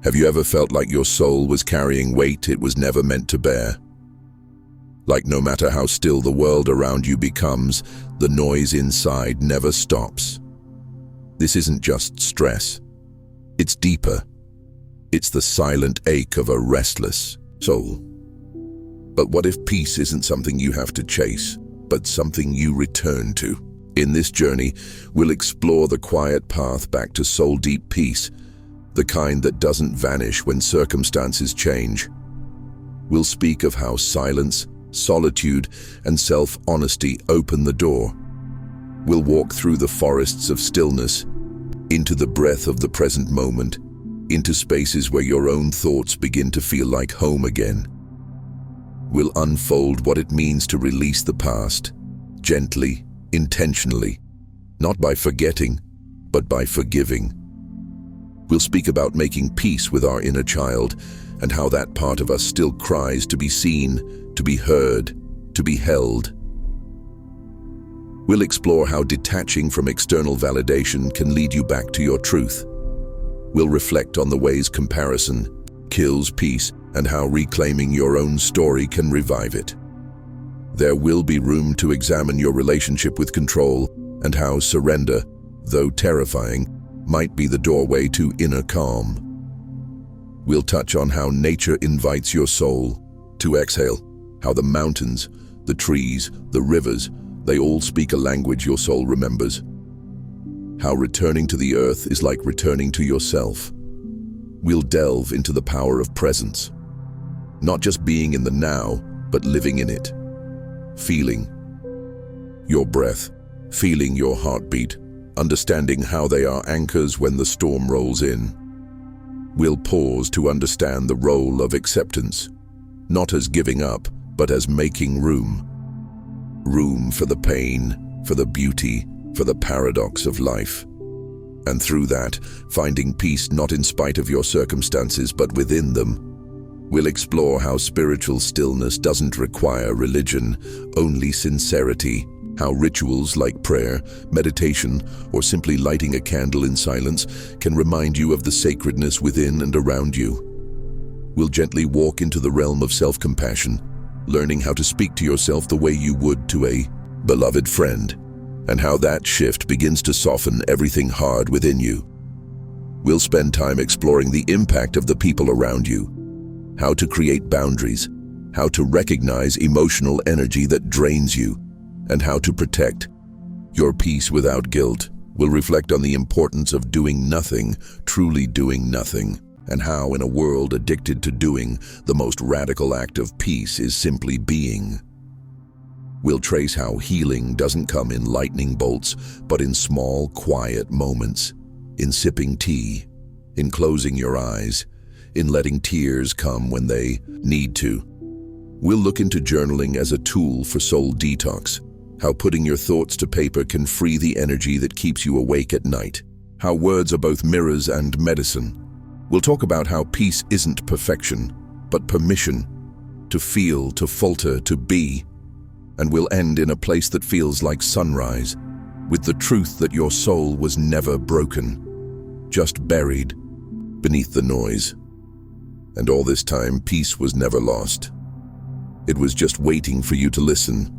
Have you ever felt like your soul was carrying weight it was never meant to bear? Like no matter how still the world around you becomes, the noise inside never stops. This isn't just stress. It's deeper. It's the silent ache of a restless soul. But what if peace isn't something you have to chase, but something you return to? In this journey, we'll explore the quiet path back to soul-deep peace, the kind that doesn't vanish when circumstances change. We'll speak of how silence, solitude, and self-honesty open the door. We'll walk through the forests of stillness, into the breath of the present moment, into spaces where your own thoughts begin to feel like home again. We'll unfold what it means to release the past, gently, intentionally, not by forgetting, but by forgiving. We'll speak about making peace with our inner child and how that part of us still cries to be seen, to be heard, to be held. We'll explore how detaching from external validation can lead you back to your truth. We'll reflect on the ways comparison kills peace and how reclaiming your own story can revive it. There will be room to examine your relationship with control and how surrender, though terrifying, might be the doorway to inner calm. We'll touch on how nature invites your soul to exhale, how the mountains, the trees, the rivers, they all speak a language your soul remembers. How returning to the earth is like returning to yourself. We'll delve into the power of presence, not just being in the now, but living in it. Feeling your breath, feeling your heartbeat, understanding how they are anchors when the storm rolls in. We'll pause to understand the role of acceptance, not as giving up, but as making room. Room for the pain, for the beauty, for the paradox of life. And through that, finding peace not in spite of your circumstances, but within them. We'll explore how spiritual stillness doesn't require religion, only sincerity. How rituals like prayer, meditation, or simply lighting a candle in silence can remind you of the sacredness within and around you. We'll gently walk into the realm of self-compassion, learning how to speak to yourself the way you would to a beloved friend, and how that shift begins to soften everything hard within you. We'll spend time exploring the impact of the people around you, how to create boundaries, how to recognize emotional energy that drains you, and how to protect your peace without guilt. We'll reflect on the importance of doing nothing, truly doing nothing, and how in a world addicted to doing, the most radical act of peace is simply being. We'll trace how healing doesn't come in lightning bolts, but in small, quiet moments, in sipping tea, in closing your eyes, in letting tears come when they need to. We'll look into journaling as a tool for soul detox, how putting your thoughts to paper can free the energy that keeps you awake at night, how words are both mirrors and medicine. We'll talk about how peace isn't perfection, but permission to feel, to falter, to be. And we'll end in a place that feels like sunrise, with the truth that your soul was never broken, just buried beneath the noise. And all this time, peace was never lost. It was just waiting for you to listen.